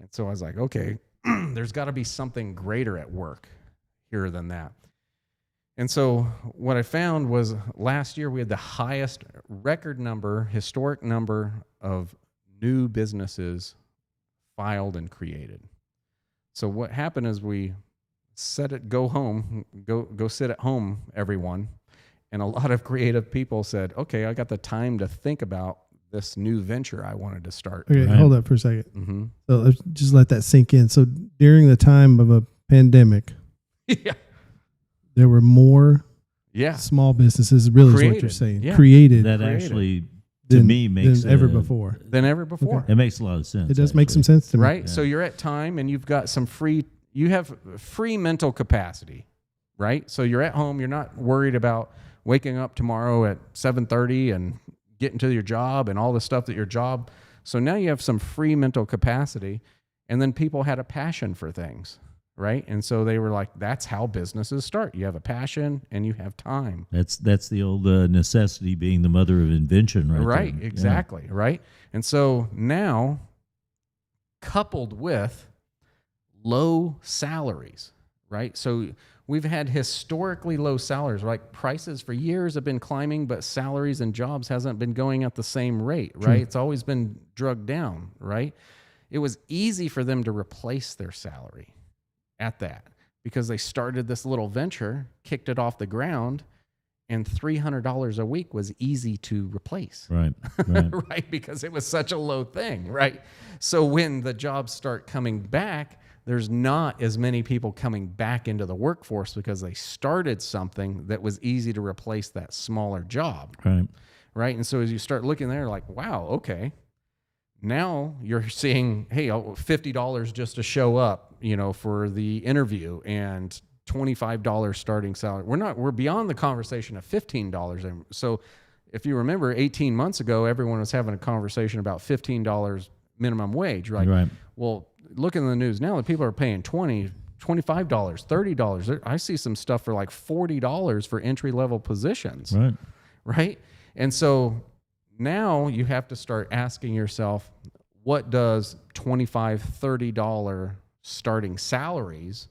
And so I was like, okay, there's got to be something greater at work here than that. And so what I found was last year we had the highest historic number of new businesses filed and created. So what happened is we go sit at home, everyone. And a lot of creative people said, okay, I got the time to think about this new venture I wanted to start. Okay, right? hold up for a second. Mm-hmm. So let's just let that sink in. So during the time of a pandemic, Yeah. there were more Yeah. small businesses, really is what you're saying, created That created. actually, to than, me, makes than ever before. Than ever before. Okay. It makes a lot of sense. It does make some sense to me. Right? So you're at time and you've got you have free mental capacity, right? So you're at home, you're not worried about waking up tomorrow at 7:30 and getting to your job and all the stuff that your job. So now you have some free mental capacity, and then people had a passion for things, right? And so they were like, that's how businesses start. You have a passion and you have time. That's the old necessity being the mother of invention, right? Right, there. exactly, right? And so now, coupled with low salaries, right? So we've had historically low salaries, like prices for years have been climbing, but salaries and jobs hasn't been going at the same rate, right? It's always been drugged down, right? It was easy for them to replace their salary at that because they started this little venture, kicked it off the ground, and $300 a week was easy to replace. Right. Right? Because it was such a low thing, right? So when the jobs start coming back, there's not as many people coming back into the workforce because they started something that was easy to replace that smaller job. Right? And so as you start looking there, like, wow, okay. Now you're seeing, hey, $50 just to show up, for the interview, and $25 starting salary. We're beyond the conversation of $15. And so if you remember 18 months ago, everyone was having a conversation about $15 minimum wage, right? Right. Well, look in the news now that people are paying $20, $25, $30. I see some stuff for like $40 for entry-level positions. Right? And so now you have to start asking yourself, what does $25, $30 starting salaries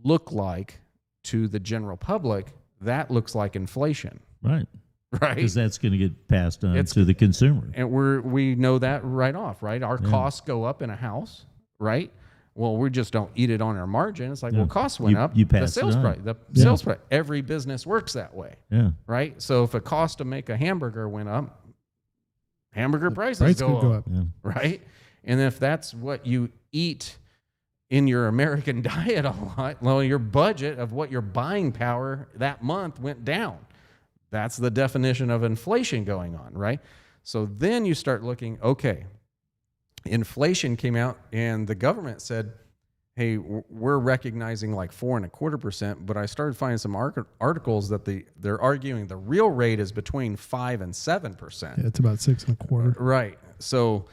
look like to the general public? That looks like inflation. Right. Right? Because that's going to get passed on to the consumer. And we know that right off, right? Our costs go up in a house, right? Well, we just don't eat it on our margin. It's like, well, costs went up. You pass the sales it on. price. The sales price. Every business works that way. Yeah. Right? So if a cost to make a hamburger went up, hamburger prices go up. Yeah. Right? And if that's what you eat in your American diet a lot, well, your budget of what your buying power that month went down. That's the definition of inflation going on, right? So then you start looking, okay, inflation came out and the government said, hey, we're recognizing like 4.25%, but I started finding some articles that they're arguing the real rate is between 5 and 7%. Yeah, it's about 6.25. Right. So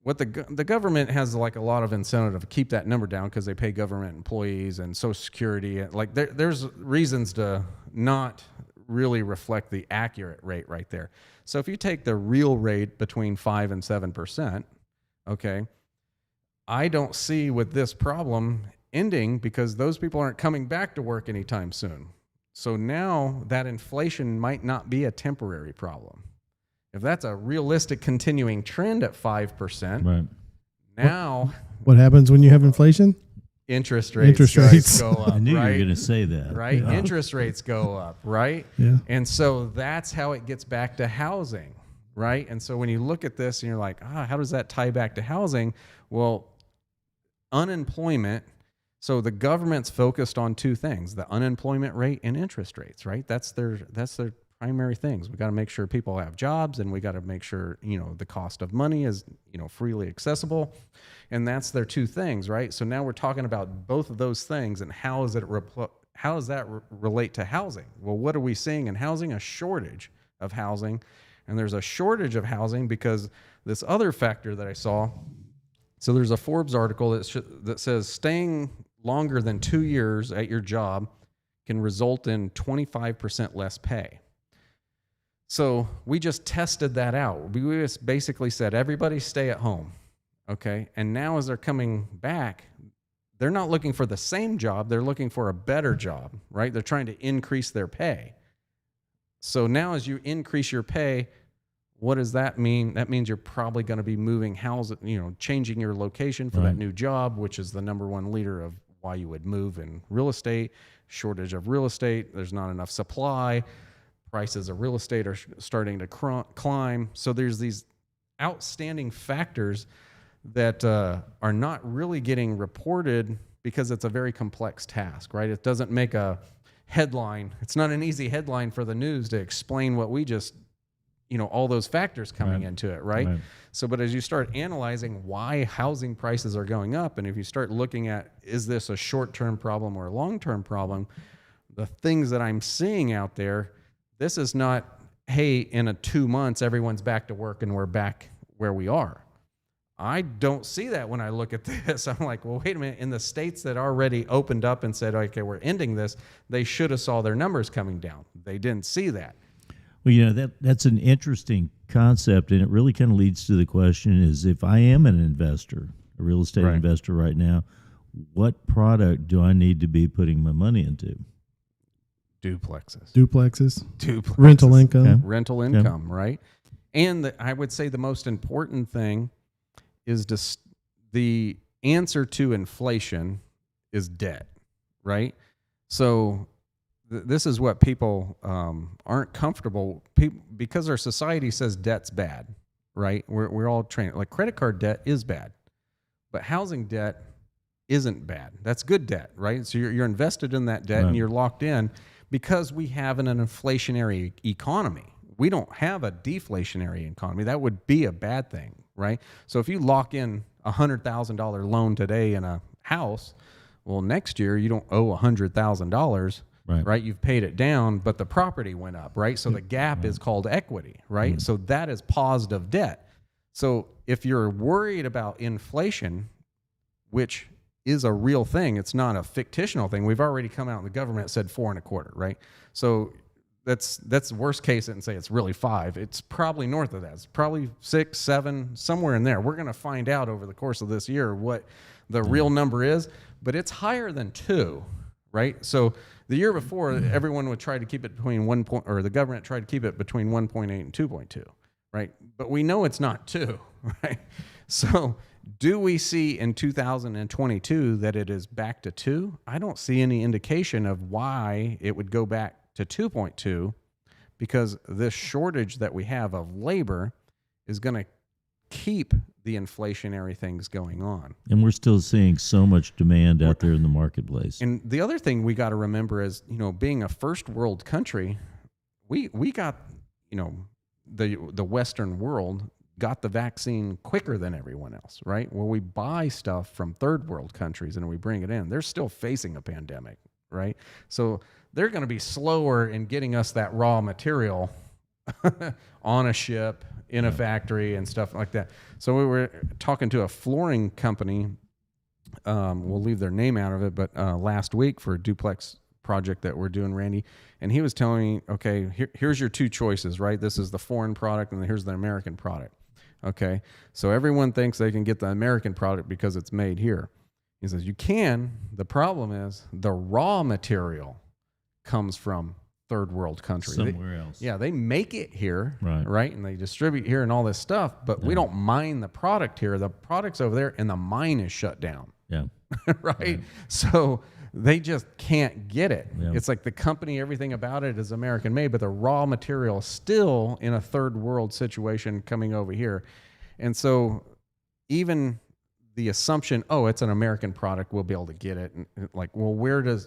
what the government has like a lot of incentive to keep that number down because they pay government employees and Social Security. Like there's reasons to not really reflect the accurate rate right there. So if you take the real rate between 5 and 7%, okay, I don't see with this problem ending because those people aren't coming back to work anytime soon. So now that inflation might not be a temporary problem. If that's a realistic continuing trend at 5%, Right. now What happens when you have inflation? interest rates go up. I knew right? you were going to say that. Right? Yeah. Interest rates go up, right? Yeah. And so that's how it gets back to housing, right? And so when you look at this and you're like, how does that tie back to housing? Well, unemployment. So the government's focused on two things, the unemployment rate and interest rates, right? That's their primary things. We got to make sure people have jobs, and we got to make sure, the cost of money is, freely accessible. And that's their two things, right? So now we're talking about both of those things, and how does that relate to housing? Well, what are we seeing in housing? A shortage of housing. And there's a shortage of housing because this other factor that I saw. So there's a Forbes article that says staying longer than 2 years at your job can result in 25% less pay. So we just tested that out. We just basically said, everybody stay at home. Okay. And now as they're coming back, they're not looking for the same job. They're looking for a better job, right? They're trying to increase their pay. So now as you increase your pay, what does that mean? That means you're probably going to be moving changing your location for that new job, which is the number one leader of why you would move in real estate. Shortage of real estate. There's not enough supply. Prices of real estate are starting to climb. So there's these outstanding factors that are not really getting reported because it's a very complex task, right? It doesn't make a headline. It's not an easy headline for the news to explain what we just, all those factors coming into it, right? So, but as you start analyzing why housing prices are going up, and if you start looking at, is this a short-term problem or a long-term problem, the things that I'm seeing out there, this is not, hey, in 2 months, everyone's back to work and we're back where we are. I don't see that when I look at this. I'm like, well, wait a minute. In the states that already opened up and said, okay, we're ending this, they should have saw their numbers coming down. They didn't see that. Well, that's an interesting concept, and it really kind of leads to the question is, if I am an investor, a real estate investor right now, what product do I need to be putting my money into? Duplexes. Rental income. Okay. Rental income, right? And I would say the most important thing is the answer to inflation is debt, right? So this is what people aren't comfortable, because our society says debt's bad, right? We're all trained, like credit card debt is bad, but housing debt isn't bad. That's good debt, right? So you're invested in that debt and you're locked in because we have an inflationary economy. We don't have a deflationary economy. That would be a bad thing, right? So if you lock in $100,000 loan today in a house, well, next year you don't owe $100,000. Right. You've paid it down, but the property went up, right? So the gap is called equity, right? So that is positive debt. So if you're worried about inflation, which is a real thing, it's not a fictional thing. We've already come out and the government said 4.25%, right? So that's worst case and say it's really 5. It's probably north of that. It's probably 6, 7, somewhere in there. We're going to find out over the course of this year what the real number is, but it's higher than 2, right? So the year before, everyone would try to keep it between the government tried to keep it between 1.8 and 2.2, right? But we know it's not 2, right? So do we see in 2022 that it is back to 2? I don't see any indication of why it would go back to 2.2, because this shortage that we have of labor is going to keep the inflationary things going on. And we're still seeing so much demand out there in the marketplace. And the other thing we got to remember is, being a first world country, we got, the Western world got the vaccine quicker than everyone else, right? Well, we buy stuff from third world countries and we bring it in. They're still facing a pandemic, right? So they're going to be slower in getting us that raw material on a ship, in a factory and stuff like that. So we were talking to a flooring company. We'll leave their name out of it, but last week for a duplex project that we're doing, Randy, and he was telling me, okay, here's your 2 choices, right? This is the foreign product and here's the American product. Okay, so everyone thinks they can get the American product because it's made here. He says, you can. The problem is the raw material comes from third world country. Somewhere else. Yeah, they make it here, right? And they distribute here and all this stuff, but we don't mine the product here. The product's over there and the mine is shut down. Yeah. Right? Yeah. So they just can't get it. Yeah. It's like the company, everything about it is American made, but the raw material is still in a third world situation coming over here. And so even the assumption, it's an American product, we'll be able to get it. And like, well,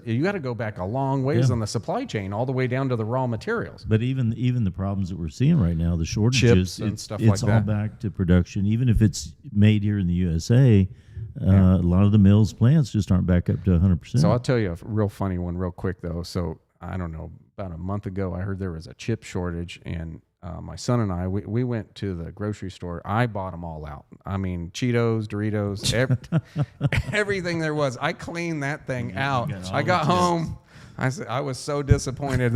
you got to go back a long ways on the supply chain, all the way down to the raw materials. But even the problems that we're seeing right now, the shortages, chips and stuff like that. It's all back to production. Even if it's made here in the USA, a lot of the mills, plants just aren't back up to 100%. So I'll tell you a real funny one real quick though. So I don't know, about a month ago, I heard there was a chip shortage, and my son and I, we went to the grocery store. I bought them all out. I mean, Cheetos, Doritos, everything there was. I cleaned that thing out. I got home. I was so disappointed.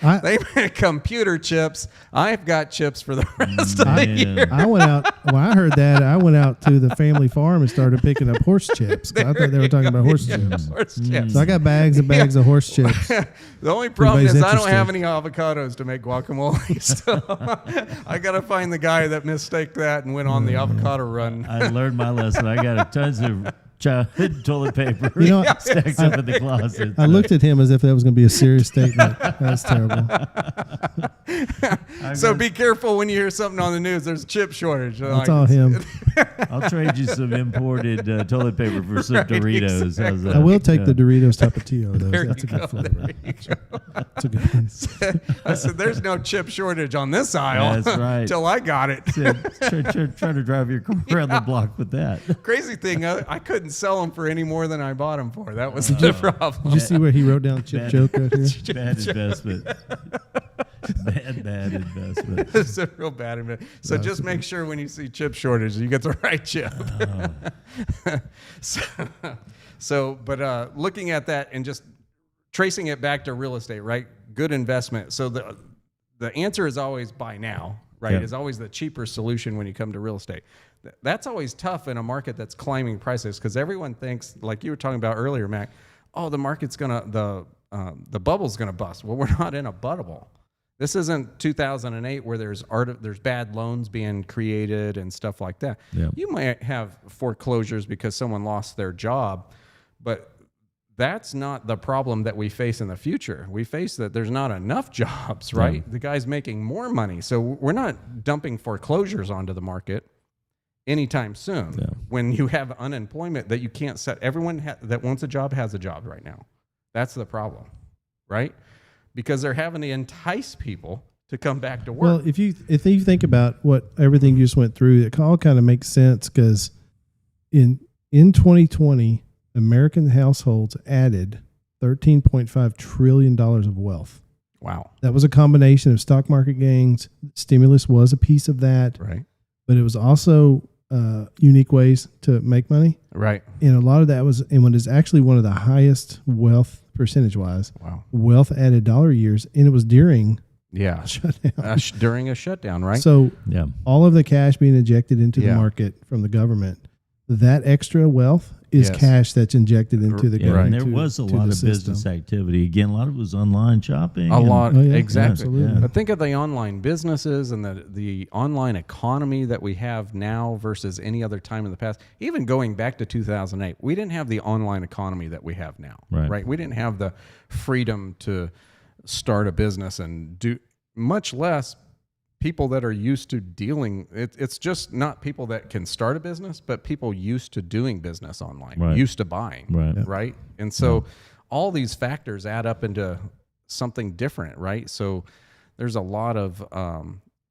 They make computer chips. I've got chips for the rest of the year. I went out. When I heard that, I went out to the family farm and started picking up horse chips. I thought they were talking about horse chips. Horse chips. So I got bags and bags of horse chips. The only problem is I don't have interested. any avocados to make guacamole. So I got to find the guy that mistaked that and went on the avocado run. I learned my lesson. I got tons of toilet paper stacked up in the closet. I looked at him as if that was going to be a serious statement. That's terrible. So be careful when you hear something on the news. There's a chip shortage. That's all him. I'll trade you some imported toilet paper for some Doritos. How's that? I will take the Doritos Tapatio, though. There That's a you good go. flavor. There you go. That's a good one. I said, there's no chip shortage on this aisle. That's right. Till I got it. Try to drive your car around the block with that. Crazy thing, I couldn't sell them for any more than I bought them for. That was the problem. Did you see where he wrote down chip joke right here? Bad investment. Bad investment. It's a real bad investment. So just make sure when you see chip shortage, you get the right chip. But looking at that and just tracing it back to real estate, right? Good investment. So the answer is always buy now, right? Yeah. Is always the cheaper solution when you come to real estate. That's always tough in a market that's climbing prices because everyone thinks, like you were talking about earlier, Mac, oh, the market's the bubble's gonna bust. Well, we're not in a bubble. This isn't 2008 where there's bad loans being created and stuff like that. Yeah. You might have foreclosures because someone lost their job, but that's not the problem that we face in the future. We face that there's not enough jobs, right? Yeah. The guy's making more money. So we're not dumping foreclosures onto the market anytime soon. Yeah. When you have unemployment that you can't set, everyone that wants a job has a job right now. That's the problem, right? Because they're having to entice people to come back to work. Well, if you think about what everything you just went through, it all kind of makes sense because in 2020, American households added $13.5 trillion of wealth. Wow. That was a combination of stock market gains. Stimulus was a piece of that, Right. but it was also unique ways to make money. Right. And a lot of that was, and what is actually one of the highest wealth percentage-wise, Wow. wealth added dollar years, and it was during Yeah. shutdown. During a shutdown, right? So Yeah. all of the cash being injected into the Yeah. market from the government, that extra wealth is Yes. cash that's injected into the Yeah, government. and there was a lot of business activity. Again, a lot of it was online shopping. A lot. Oh, yeah. Exactly. Absolutely. But think of the online businesses and the online economy that we have now versus any other time in the past. Even going back to 2008, we didn't have the online economy that we have now. Right. We didn't have the freedom to start a business and do, much less people that are used to dealing. It's just not people that can start a business, but people used to doing business online, Right. used to buying. Right. Right. And so all these factors add up into something different, right? So there's a lot of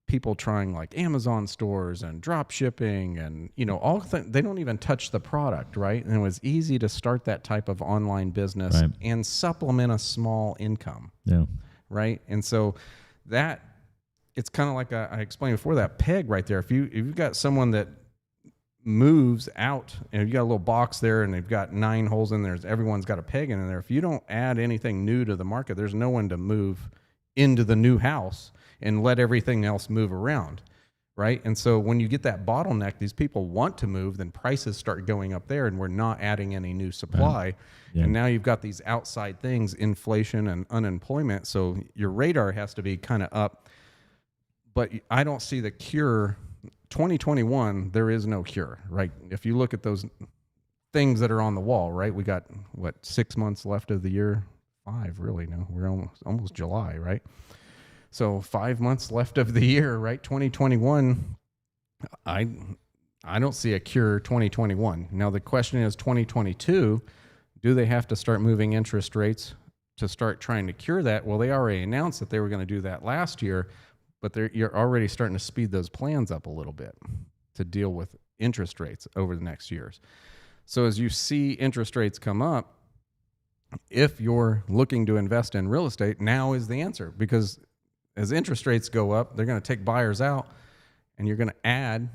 people trying like Amazon stores and drop shipping and, they don't even touch the product, right? And it was easy to start that type of online business Right. and supplement a small income, Yeah. right? And so that, it's kind of like I explained before, that peg right there. If you've got someone that moves out and you got a little box there and they've got 9 holes in there, everyone's got a peg in there. If you don't add anything new to the market, there's no one to move into the new house and let everything else move around, right? And so when you get that bottleneck, these people want to move, then prices start going up there and we're not adding any new supply. Yeah. And now you've got these outside things, inflation and unemployment. So your radar has to be kind of up. But I don't see the cure. 2021, there is no cure, right? If you look at those things that are on the wall, right? We got, 6 months left of the year? 5, really, no. We're almost July, right? So 5 months left of the year, right? 2021, I don't see a cure 2021. Now, the question is 2022, do they have to start moving interest rates to start trying to cure that? Well, they already announced that they were going to do that last year, but you're already starting to speed those plans up a little bit to deal with interest rates over the next years. So as you see interest rates come up, if you're looking to invest in real estate, now is the answer, because as interest rates go up, they're going to take buyers out and you're going to add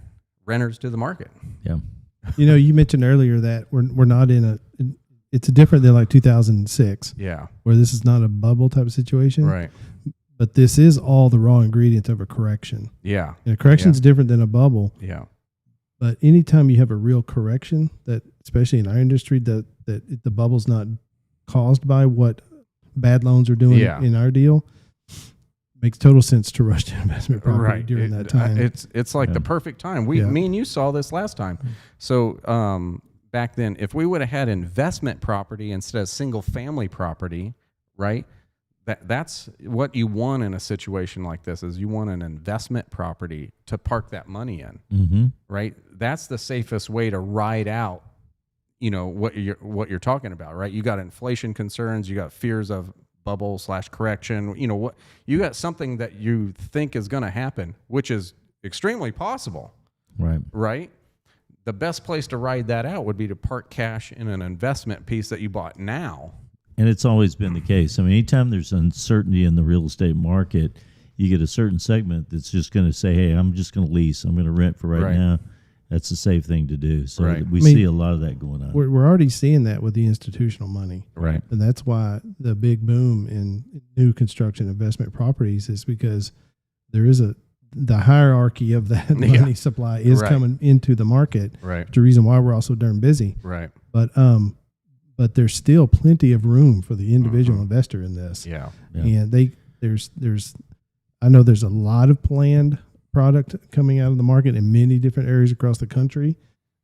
renters to the market. Yeah. You mentioned earlier that we're not it's different than like 2006, Yeah. where this is not a bubble type of situation. Right. But this is all the raw ingredients of a correction. Yeah. And a correction is different than a bubble. Yeah. But anytime you have a real correction, that especially in our industry, that the bubble's not caused by what bad loans are doing in our deal, makes total sense to rush to investment property during that time. It's like the perfect time. Me and you saw this last time. So back then, if we would have had investment property instead of single family property, right? That's what you want in a situation like this. Is you want an investment property to park that money in, right? That's the safest way to ride out, what you're talking about, right? You got inflation concerns, you got fears of bubble/correction. You got something that you think is going to happen, which is extremely possible, right? The best place to ride that out would be to park cash in an investment piece that you bought now. And it's always been the case. I mean, anytime there's uncertainty in the real estate market, you get a certain segment that's just going to say, hey, I'm just going to lease. I'm going to rent for right now. That's a safe thing to do. So we see a lot of that going on. We're already seeing that with the institutional money. Right. And that's why the big boom in new construction investment properties is because there is the hierarchy of that money supply is coming into the market. Right. It's the reason why we're all so darn busy. Right. But there's still plenty of room for the individual investor in this. Yeah. And I know there's a lot of planned product coming out of the market in many different areas across the country.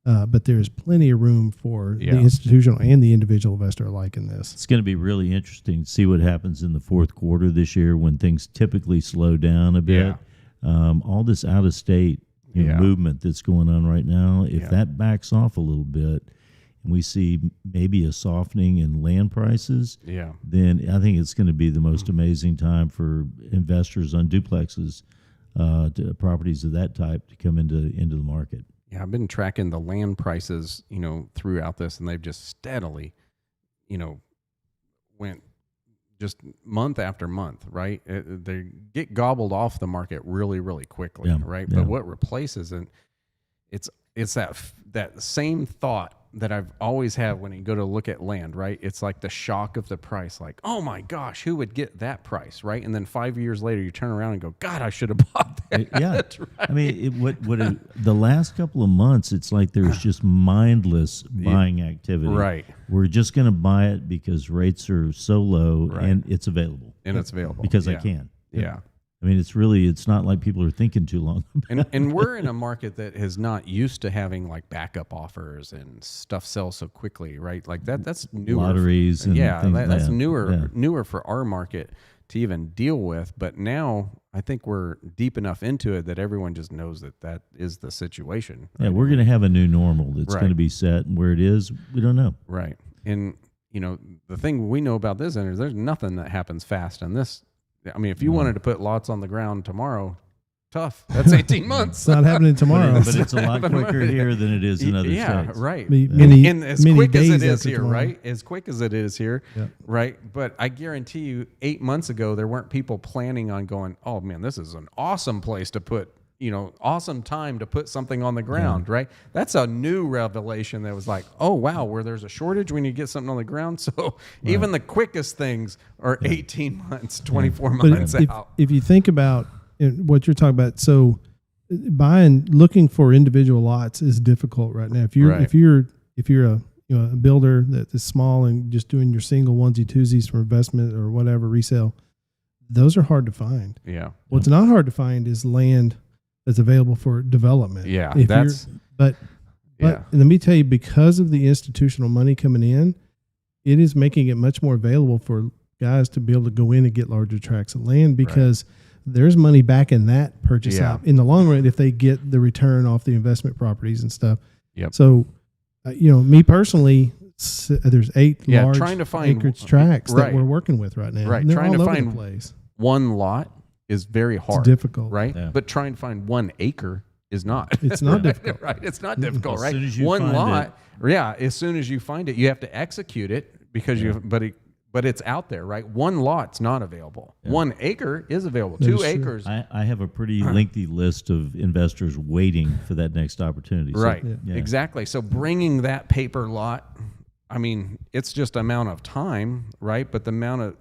But there's plenty of room for the institutional and the individual investor alike in this. It's going to be really interesting to see what happens in the fourth quarter this year when things typically slow down a bit. All this out of state movement that's going on right now, if that backs off a little bit, and we see maybe a softening in land prices, then I think it's going to be the most amazing time for investors on duplexes, to properties of that type to come into the market. Yeah, I've been tracking the land prices, throughout this, and they've just steadily, went just month after month, right? They get gobbled off the market really, really quickly, right? But what replaces it, it's that same thought that I've always had when you go to look at land, right? It's like the shock of the price, like, oh my gosh, who would get that price, right? And then 5 years later, you turn around and go, God, I should have bought that. Right? I mean, the last couple of months, it's like there's just mindless buying activity. Right. We're just going to buy it because rates are so low and it's available. Because I can. Yeah. I mean, it's not like people are thinking too long about and we're in a market that is not used to having like backup offers and stuff sell so quickly, right? Like that's newer. Lotteries and things that's newer for our market to even deal with. But now I think we're deep enough into it that everyone just knows that is the situation. Right? Yeah, we're going to have a new normal that's going to be set, and where it is, we don't know. Right. And the thing we know about this is there's nothing that happens fast on this. I mean, if you wanted to put lots on the ground tomorrow, tough. That's 18 months. It's not happening tomorrow. But it's a lot quicker here than it is in other states. Yeah, right. And as quick as it is here, tomorrow. right? As quick as it is here, right? But I guarantee you 8 months ago, there weren't people planning on going, oh, man, this is an awesome place to put, awesome time to put something on the ground, right? That's a new revelation that was like, oh, wow, where there's a shortage when you get something on the ground. So even the quickest things are 18 months, 24 months out. If you think about what you're talking about, so looking for individual lots is difficult right now. If you're a builder that is small and just doing your single onesie twosies for investment or whatever resale, those are hard to find. Yeah. What's not hard to find is land that's available for development. Yeah, but let me tell you, because of the institutional money coming in, it is making it much more available for guys to be able to go in and get larger tracts of land because there's money back in that purchase out in the long run if they get the return off the investment properties and stuff. Yep. So, me personally, there's 8 large trying to find acreage tracts that we're working with right now. Right, And they're trying all to over find the place. one lot is very hard. It's difficult, right? Yeah. But trying to find 1 acre is not. It's not difficult, right? It's not difficult, right? As soon as you one find lot, as soon as you find it, you have to execute it because but it's out there, right? 1 lot's not available. 1 acre is available. 2 acres. I have a pretty lengthy list of investors waiting for that next opportunity. So, right. Exactly. So bringing that paper lot, I mean, it's just amount of time, right? But the amount of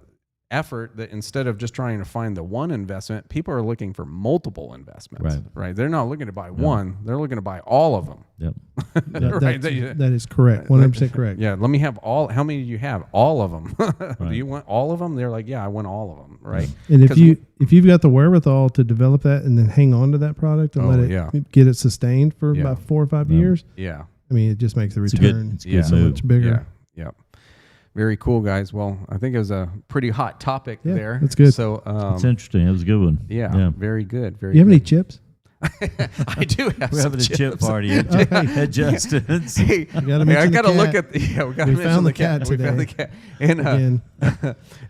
effort that instead of just trying to find the one investment, people are looking for multiple investments. Right? They're not looking to buy one; they're looking to buy all of them. Yep. Right? That is correct. 100% correct. Yeah. Let me have all. How many do you have? All of them. Do you want all of them? They're like, yeah, I want all of them. Right. And if you've got the wherewithal to develop that and then hang on to that product and let it get it sustained for about 4 or 5 years, I mean, it just makes the return so much bigger. Yeah. Very cool, guys. Well, I think it was a pretty hot topic there. That's good. So it's interesting. That was a good one. Yeah. Very good. Very. You have good. any chips? I do have. We're having a chip party at Justin's. Hey, I got to look at. We got to mention the cat. We found the cat. And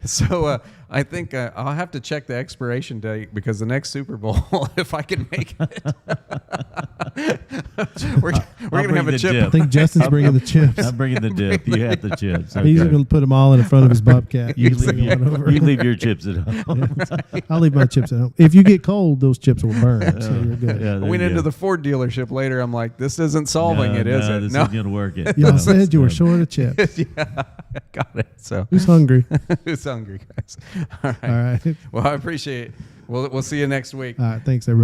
so I think I'll have to check the expiration date because the next Super Bowl, if I can make it, we're going to have a chip. I think Justin's bringing the chips. I'm bringing the dip. You have the chips. Okay. He's going to put them all in front of his bobcat. You leave your chips at home. I'll leave my chips at home. If you get cold, those chips will burn. So you're good. I went into the Ford dealership later. I'm like, this isn't solving it, is it? This isn't going to work. Y'all said you were short of chips. Yeah, got it. So who's hungry? Who's hungry, guys? All right. Well, I appreciate it. We'll see you next week. All right. Thanks, everybody.